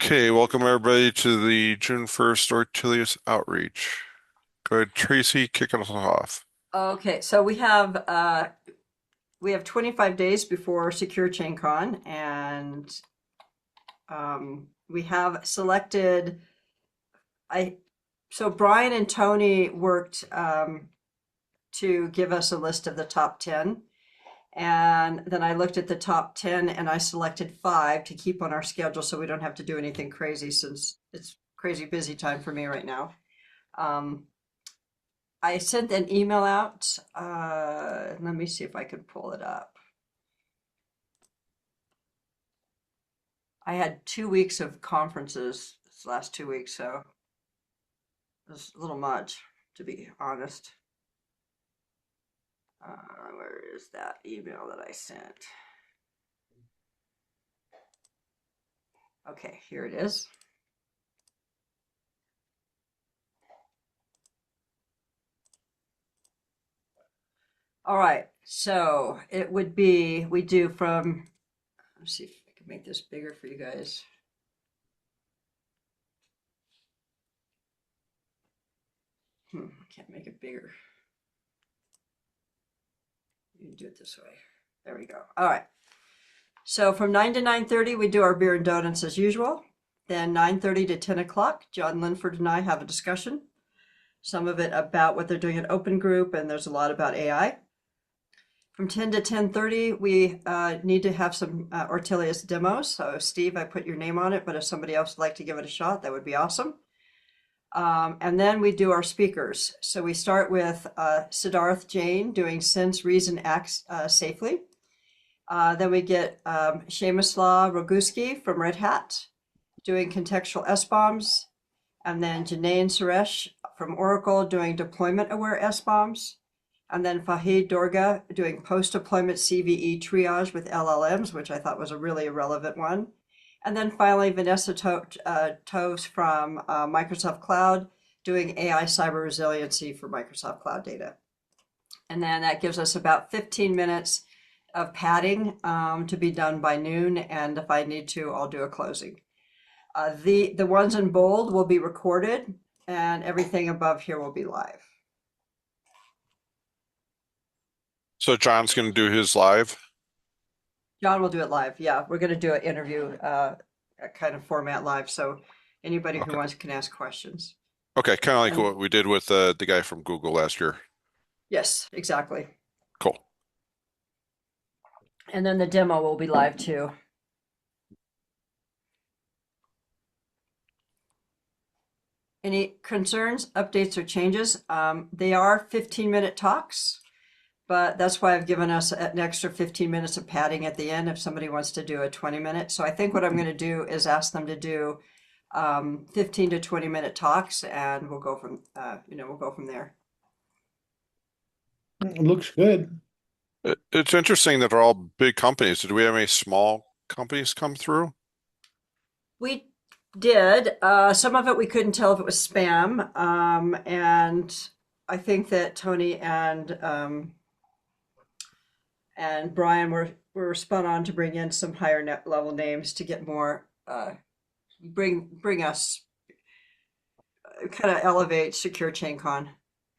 Okay, welcome everybody to the June 1st Ortelius outreach. Go ahead, Tracy, kick us off. Okay, so we have 25 days before Secure Chain Con, and we have selected. I so Brian and Tony worked to give us a list of the top 10, and then I looked at the top 10 and I selected five to keep on our schedule so we don't have to do anything crazy since it's crazy busy time for me right now. Um, I sent an email out. Let me see if I can pull it up. I had 2 weeks of conferences this last 2 weeks, so it was a little much, to be honest. Where is that email that I sent? Okay, here it is. All right, so it would be, we do from, let's see if I can make this bigger for you guys. I can't make it bigger. You can do it this way. There we go. All right. So from 9 to 9:30, we do our beer and donuts as usual. Then 9:30 to 10 o'clock, John Linford and I have a discussion. Some of it about what they're doing at Open Group, and there's a lot about AI. From 10 to 10:30, we need to have some Ortelius demos. So Steve, I put your name on it, but if somebody else would like to give it a shot, that would be awesome. And then we do our speakers. So we start with Siddharth Jain doing Sense, Reason, Acts Safely. Then we get Przemysław Roguski from Red Hat doing contextual SBOMs. And then Janae and Suresh from Oracle doing deployment-aware SBOMs. And then Fahid Dorga doing post-deployment CVE triage with LLMs, which I thought was a really relevant one. And then finally, Vanessa Toes from Microsoft Cloud doing AI cyber resiliency for Microsoft Cloud data. And then that gives us about 15 minutes of padding to be done by noon. And if I need to, I'll do a closing. The ones in bold will be recorded, and everything above here will be live. So John's going to do his live. John will do it live. Yeah, we're going to do an interview kind of format live, so anybody who Okay. wants can ask questions. Okay, kind of like And what we did with the guy from Google last year. yes, exactly. Cool. And then the demo will be live too. Any concerns, updates, or changes? They are 15-minute talks, but that's why I've given us an extra 15 minutes of padding at the end if somebody wants to do a 20-minute. So I think what I'm going to do is ask them to do 15 to 20-minute talks, and we'll go from we'll go from there. It looks good. It's interesting that they're all big companies. Did we have any small companies come through? We did. Some of it we couldn't tell if it was spam, and I think that Tony and Brian were spun on to bring in some higher net level names to get more bring us kind of elevate Secure Chain Con.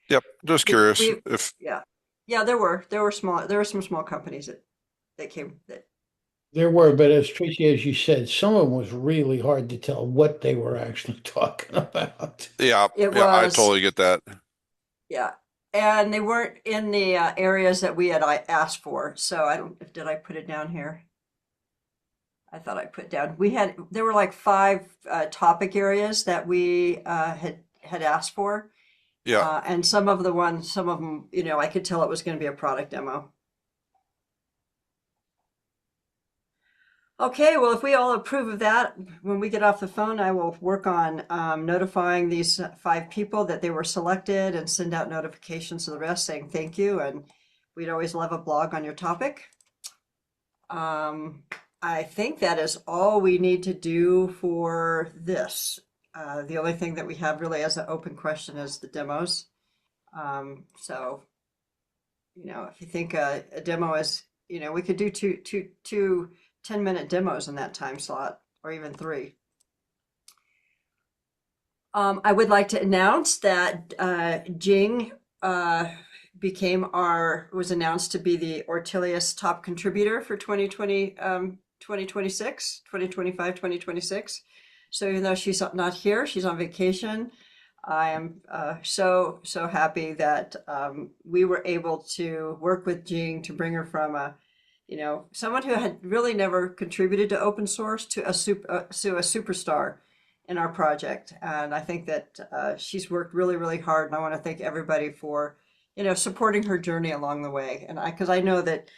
Yep, just curious We if Yeah, yeah, there were some small companies that came that. There were, but as Tracy, as you said, some of them was really hard to tell what they were actually talking about. yeah, It yeah, I was, totally get that. yeah, and they weren't in the areas that we had I asked for. So I don't, did I put it down here? I thought I put down. There were like five topic areas that we had asked for, Yeah. and some of them, I could tell it was going to be a product demo. Okay, well, if we all approve of that, when we get off the phone, I will work on notifying these five people that they were selected and send out notifications to the rest saying thank you. And we'd always love a blog on your topic. I think that is all we need to do for this. The only thing that we have really as an open question is the demos. So, if you think a demo is, we could do two 10-minute demos in that time slot, or even three. I would like to announce that Jing uh, was announced to be the Ortelius top contributor for 2020, 2026, 2025, 2026. So even though she's not here, she's on vacation. I am so happy that we were able to work with Jing to bring her from someone who had really never contributed to open source to a superstar in our project. And I think that she's worked really hard. And I want to thank everybody for, supporting her journey along the way. And because I know that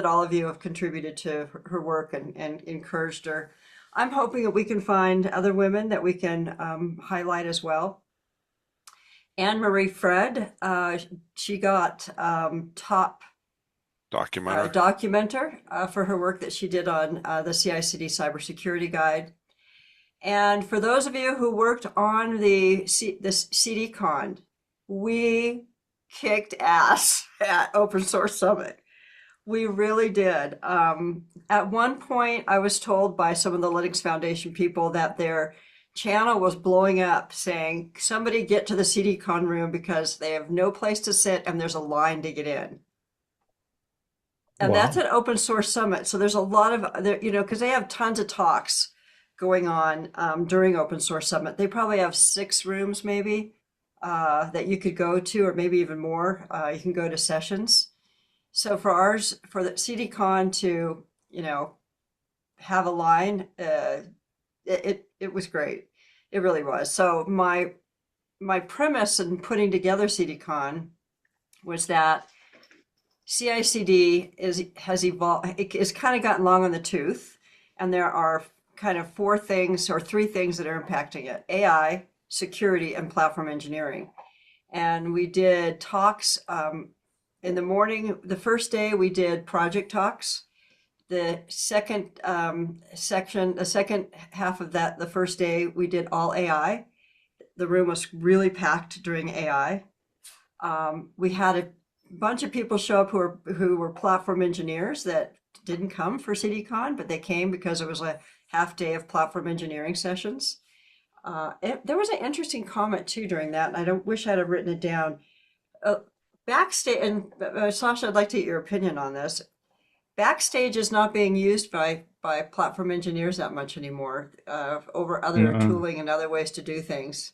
all of you have contributed to her work and encouraged her. I'm hoping that we can find other women that we can highlight as well. Anne Marie Fred, she got top Documenter. documenter for her work that she did on the CI/CD cybersecurity guide. And for those of you who worked on this CDCon, we kicked ass at Open Source Summit. We really did. At one point, I was told by some of the Linux Foundation people that their channel was blowing up saying, somebody get to the CDCon room because they have no place to sit and there's a line to get in. And that's Wow. an open source summit. So there's a lot of, because they have tons of talks going on during open source summit. They probably have 6 rooms maybe that you could go to, or maybe even more. You can go to sessions. So for the CDCon to, have a line, it was great. It really was. So my premise in putting together CDCon was that CI/CD has evolved. It's kind of gotten long on the tooth, and there are kind of 4 things or 3 things that are impacting it: AI, security, and platform engineering. And we did talks in the morning. The first day we did project talks. The second the second half of that, the first day we did all AI. The room was really packed during AI. We had a bunch of people show up who were platform engineers that didn't come for CityCon, but they came because it was a half day of platform engineering sessions. There was an interesting comment too during that, and I don't wish I'd have written it down. Uh, Backstage, and Sasha, I'd like to get your opinion on this. Backstage is not being used by platform engineers that much anymore, over other No, tooling and other ways to do things.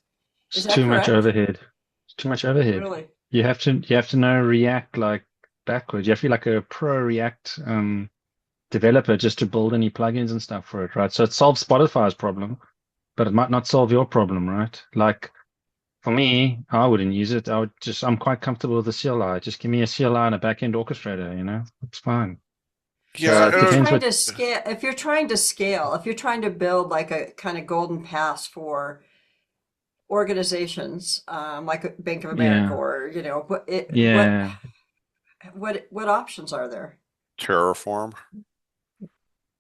Is it's that too much correct? overhead. It's too much overhead. Really? You have to know React like backwards. You have to be like a pro React developer just to build any plugins and stuff for it, right? So it solves Spotify's problem, but it might not solve your problem, right? Like for me, I wouldn't use it. I'm quite comfortable with the CLI. Just give me a CLI and a backend orchestrator, it's fine. Yeah, So So it if you're depends trying what, to scale, if you're trying to build like a kind of golden pass for organizations, like Bank of America, yeah, or yeah. what options are there? Terraform.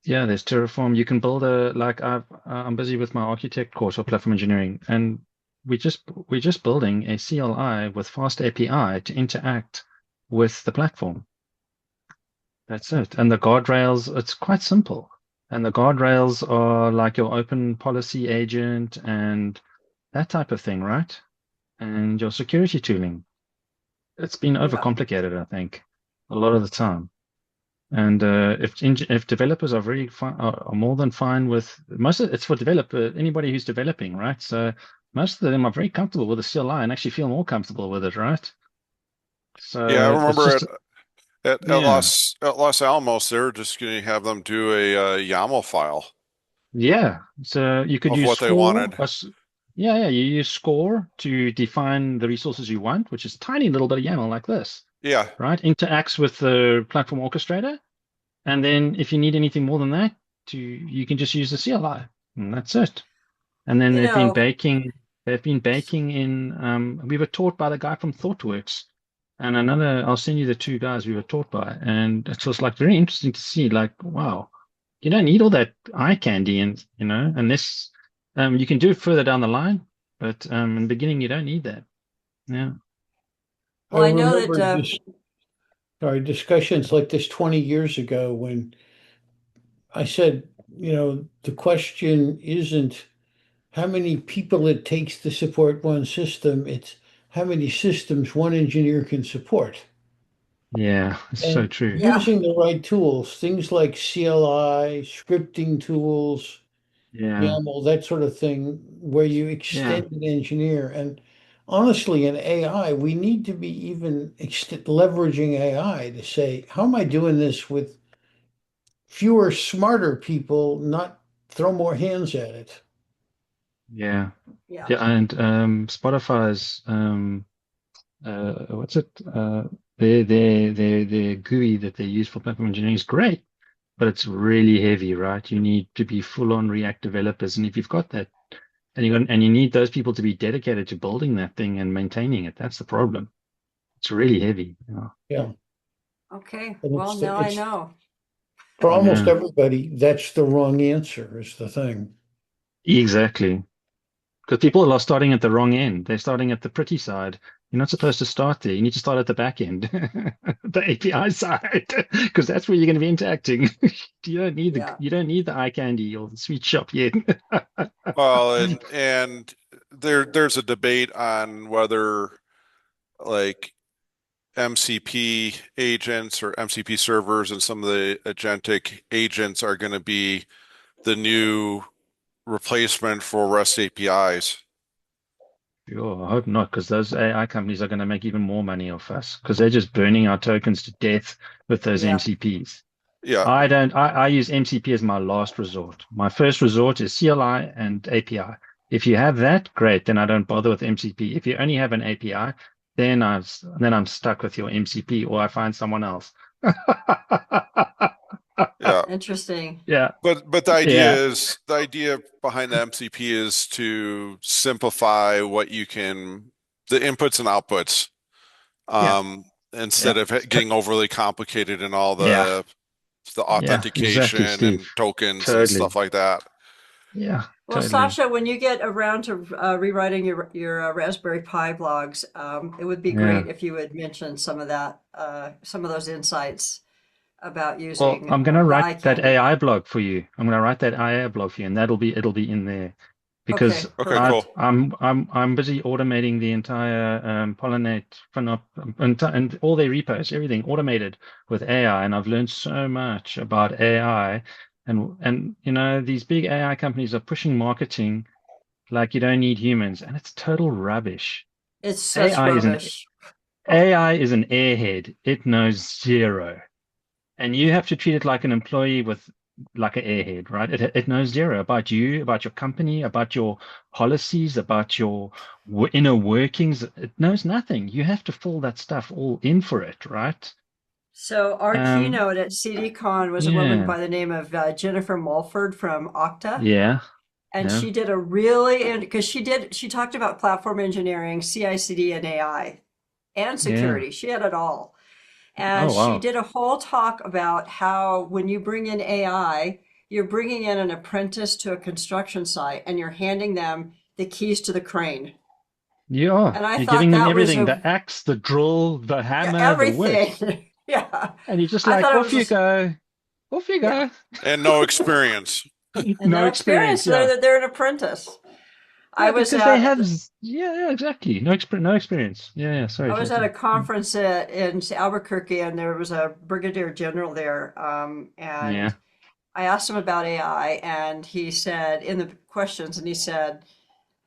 Yeah, there's Terraform. You can build I'm busy with my architect course or platform engineering, and we're just building a CLI with fast API to interact with the platform. That's it. And the guardrails, it's quite simple. And the guardrails are like your open policy agent and that type of thing, right? And your security tooling. It's been Yeah. overcomplicated, I think, a lot of the time. And if developers are very fine, are more than fine with most of it's for developer anybody who's developing, right? So most of them are very comfortable with the CLI and actually feel more comfortable with it, right? Yeah, I So it's remember just at yeah, Los Alamos, they were just going to have them do a YAML file yeah. So you could of use what they score. wanted. Yeah. You use score to define the resources you want, which is a tiny little bit of YAML like this, Yeah, right? Interacts with the platform orchestrator. And then if you need anything more than that, you can just use the CLI, and that's it. And then You know, they've been baking in. We were taught by the guy from ThoughtWorks, and I'll send you the 2 guys we were taught by, and it was like very interesting to see. Like, wow, you don't need all that eye candy, and unless you can do it further down the line, but in the beginning you don't need that. Yeah, I well, I know that remember discussions like this 20 years ago when I said, the question isn't how many people it takes to support one system. It's how many systems one engineer can support. Yeah, it's so And true. Yeah, using the right tools, things like CLI, scripting tools, Yeah, YAML, that sort of thing, where you yeah, extend an engineer. And honestly, in AI, we need to be even leveraging AI to say, how am I doing this with fewer, smarter people, not throw more hands at it? yeah, yeah, yeah. And Spotify's what's it? Their GUI that they use for platform engineering is great, but it's really heavy, right? You need to be full on React developers, and if you've got that, and you need those people to be dedicated to building that thing and maintaining it. That's the problem. It's really heavy. Yeah, Yeah. okay, And well, now I it's know. for almost yeah, everybody, that's the wrong answer, is the thing. exactly. Because people are starting at the wrong end. They're starting at the pretty side. You're not supposed to start there. You need to start at the back end, the API side, because that's where you're going to be interacting. Yeah, You don't need the eye candy or the sweet shop yet. Well, and there's a debate on whether like MCP agents or MCP servers and some of the agentic agents are going to be the new replacement for REST APIs. Sure, I hope not, because those AI companies are going to make even more money off us because they're just burning our tokens to death with those yeah. MCPs. Yeah, I use MCP as my last resort. My first resort is CLI and API. If you have that, great, then I don't bother with MCP. If you only have an API, then I'm stuck with your MCP or I find someone else. yeah. Interesting. Yeah, But yeah, the idea behind the MCP is to simplify the inputs and outputs, yeah, instead yeah, of getting overly complicated in all yeah, the yeah, exactly, authentication Steve. and tokens and Totally. stuff like that. Yeah, Well, totally. Sasha, when you get around to rewriting your Raspberry Pi blogs, it would be Yeah. great if you would mention some of that, some of those insights about Well, using I'm gonna the write eye that candy. AI blog for you. I'm gonna write that AI blog for you, and it'll be in there because Okay, Okay, perfect. cool. I'm busy automating the entire Pollinate FinOp and all their repos, everything automated with AI, and I've learned so much about AI. And these big AI companies are pushing marketing like you don't need humans, and it's total rubbish. It's such AI is an rubbish. AI is an airhead. It knows zero. And you have to treat it like an employee with like an airhead, right? It knows zero about you, about your company, about your policies, about your inner workings. It knows nothing. You have to fill that stuff all in for it, right? So our Um, keynote at CDCon was a woman yeah, by the name of Jennifer Mulford from Okta. yeah, And yeah, she did a really, because she talked about platform engineering, CI/CD, and AI and yeah. security. She had it all. And Oh, she wow. did a whole talk about how when you bring in AI, you're bringing in an apprentice to a construction site and you're handing them the keys to the crane. Yeah, And I you're thought giving them that was everything, a, the axe, the drill, the yeah, hammer, the whip. everything. Yeah. And you're just I like, thought it off was you just, go. Off you yeah. go. And no experience. And No no experience. experience, So yeah. they're an apprentice. I Yeah, was because they at have, yeah, yeah, exactly. No experience. Yeah, yeah. Sorry, I was at a Tracy. conference in Albuquerque, and there was a brigadier general there. And Yeah. I asked him about AI, and he said in the questions, and he said,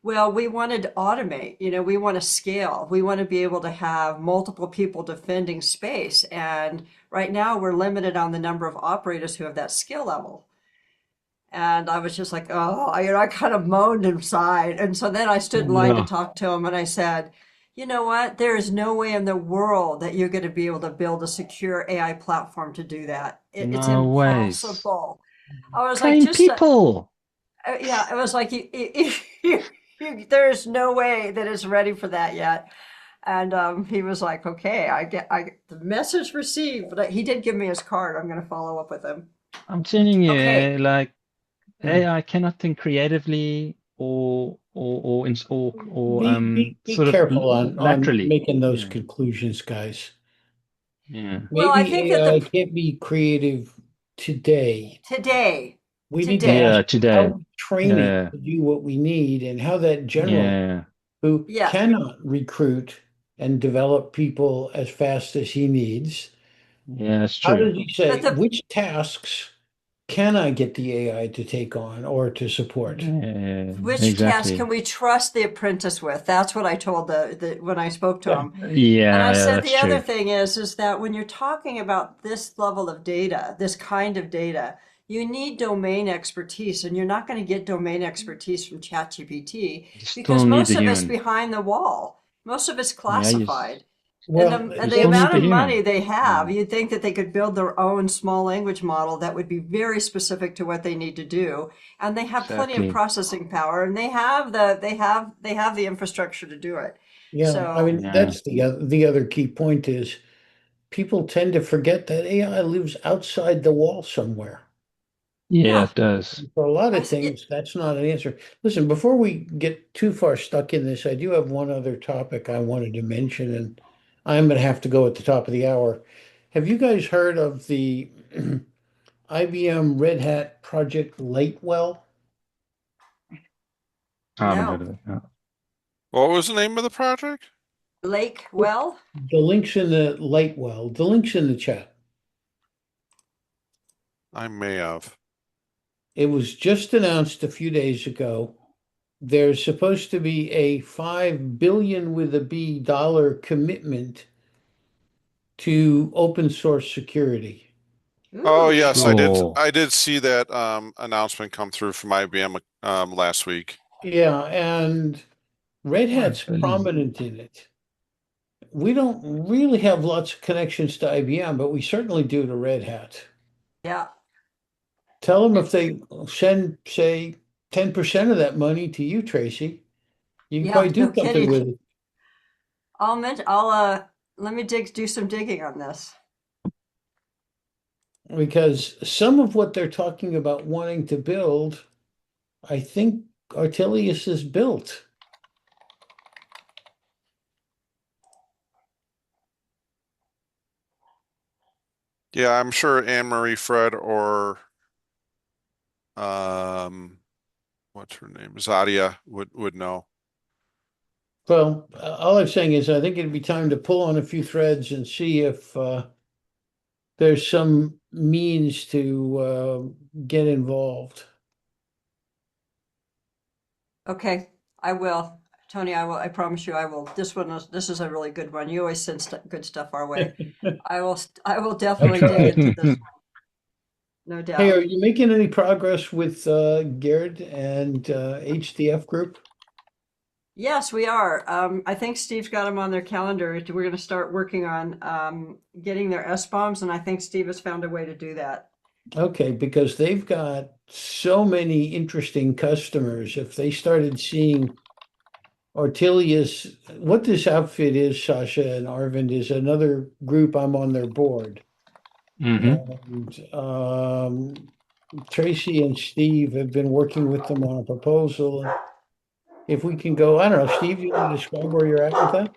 "Well, we wanted to automate. We want to scale. We want to be able to have multiple people defending space. And right now, we're limited on the number of operators who have that skill level." And I was just like, oh, I kind of moaned inside. And so then I stood in line to Yeah. talk to him and I said, you know what? There is no way in the world that you're going to be able to build a secure AI platform to do that. It's No ways. impossible. I was like, Train just, people. yeah, it was like, there's no way that it's ready for that yet. And he was like, okay, I get the message received, but he did give me his card. I'm going to follow up with him. I'm telling you, Okay. like Yeah. AI cannot think creatively or Be sort of careful on laterally. making those Yeah. conclusions, guys. Yeah. Well, I Maybe think that AI can't be creative today. today, We need to ask today, Yeah, how today. we training Yeah, to do what we need, and how that general yeah, who Yeah, cannot recruit and develop people as fast as he needs, yeah, it's how true. does he but say the which tasks can I get the AI to take on or to support? Yeah, which task can exactly. we trust the apprentice with? That's what I told the when I spoke to Yeah. him. And I Yeah, yeah, said that's the other true. thing is that when you're talking about this level of data, this kind of data, you need domain expertise, and you're not going to get domain expertise from ChatGPT You because still need most the of it's human. behind the wall. Most of it's Yeah, classified. And Well, you the still need amount the of money human. they have, Mm, you'd think that they could build their own small language model that would be very specific to what they need to do. And they have plenty of exactly. processing power, and they have the infrastructure to do it. yeah, I So mean, Yeah, that's the other key point is people tend to forget that AI lives outside the wall somewhere. yeah, yeah, it does. For a lot I of s- it, things, that's not an answer. Listen, before we get too far stuck in this, I do have one other topic I wanted to mention, and I'm going to have to go at the top of the hour. Have you guys heard of the IBM Red Hat Project Lightwell? I haven't no heard of it. No. What was the name of the project? Lake Well. The link's in the chat. I may have. It was just announced a few days ago. There's supposed to be a 5 billion with a B dollar commitment to open source security. Oh Ooh, yes, I did. Cool. I did see that announcement come through from IBM last week. Yeah, and Red Hat's 5 billion. prominent in it. We don't really have lots of connections to IBM, but we certainly do to Red Hat. yeah, Tell them if they send, say, 10% of that money to you, Tracy, you can yeah. probably do No something kidding. with it. I'll let me do some digging on this. Because some of what they're talking about wanting to build, I think Ortelius is built. Yeah, I'm sure Anne Marie Fred or um, what's her name? Zadia would know. Well, all I'm saying is I think it'd be time to pull on a few threads and see if there's some means to get involved. Okay, I will. Tony, I will. I promise you, I will. This is a really good one. You always send good stuff our way. I will I definitely dig try. into this one, no Hey, doubt. are you making any progress with Garrett and HDF Group? Yes, we are. I think Steve's got them on their calendar. We're going to start working on getting their S bombs, and I think Steve has found a way to do that. Okay, because they've got so many interesting customers. If they started seeing Ortelius, what this outfit is, Sasha and Arvind, is another group I'm on their board. Mm-hmm. And Tracy and Steve have been working with them on a proposal. And if we can go, I don't know, Steve, you want to describe where you're at with that?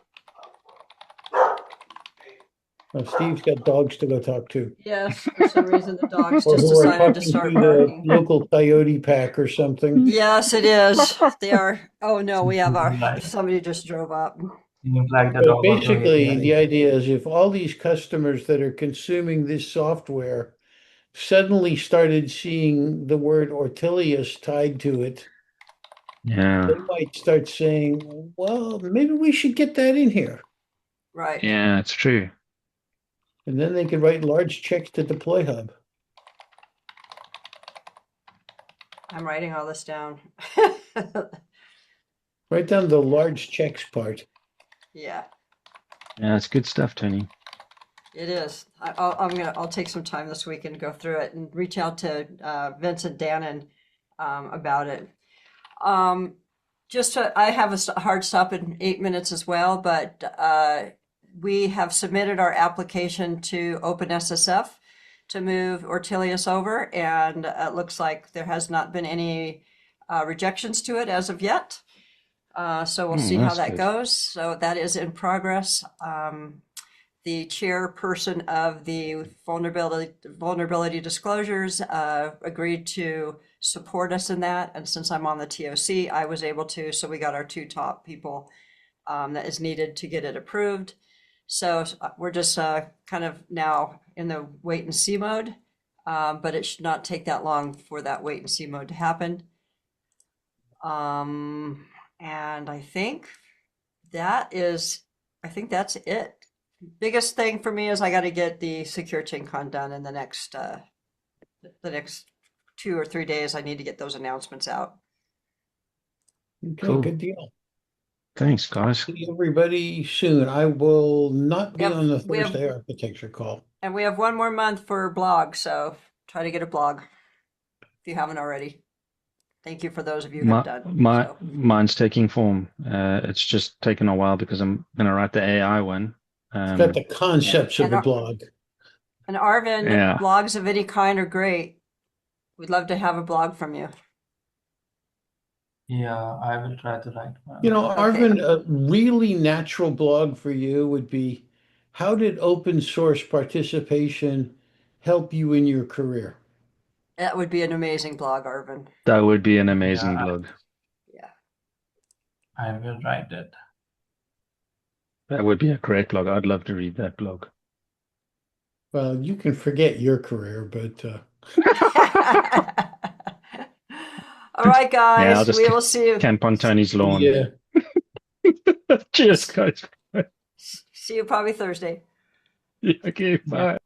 Steve's got dogs to go talk to, Yes, for some reason the dogs or just who are decided to talking start to the barking. local coyote pack or something. Yes, it is. They are. Oh no, we have Seems our like somebody just drove up. seems like the So dog also hates basically, the AI. idea is if all these customers that are consuming this software suddenly started seeing the word Ortelius tied to it, Yeah, they might start saying, well, maybe we should get that in here. Right. yeah, it's true. And then they could write large checks to Deploy Hub. I'm writing all this down. Write down the large checks part. Yeah, Yeah, it's good stuff, Tony. it is. I'll take some time this week and go through it and reach out to Vincent Dannon about it. Um, I have a hard stop in 8 minutes as well, but we have submitted our application to OpenSSF to move Ortelius over, and it looks like there has not been any rejections to it as of yet. So we'll Oh, see how that's that good. goes. So that is in progress. The chairperson of the vulnerability disclosures agreed to support us in that. And since I'm on the TOC, I was able to. So we got our 2 top people that is needed to get it approved. So we're just kind of now in the wait and see mode, but it should not take that long for that wait and see mode to happen. And I think that's it. Biggest thing for me is I got to get the secure chain con done in the next 2 or 3 days. I need to get those announcements out. Okay, Cool. good deal. Thanks, guys. See everybody soon. I will not be Yep, on the we have- Thursday architecture call. And we have 1 more month for blog, so try to get a blog if you haven't already. Thank you for those of you who have done. So. Mine's taking form. It's just taken a while because I'm going to write the AI one. It's got the concepts of And the our- blog. And Arvin, Yeah. blogs of any kind are great. We'd love to have a blog from you. Yeah, I will try to write one. You know, Okay. Arvin, a really natural blog for you would be, how did open source participation help you in your career? That would be an amazing blog, Arvin. That would be an amazing Yeah. blog. Yeah. I will write it. That would be a great blog. I'd love to read that blog. Well, you can forget your career, but All right, Yeah, I'll guys. just We will see you. Camp on Tony's lawn. yeah. Cheers, guys. See you probably Thursday. Yeah, okay, bye.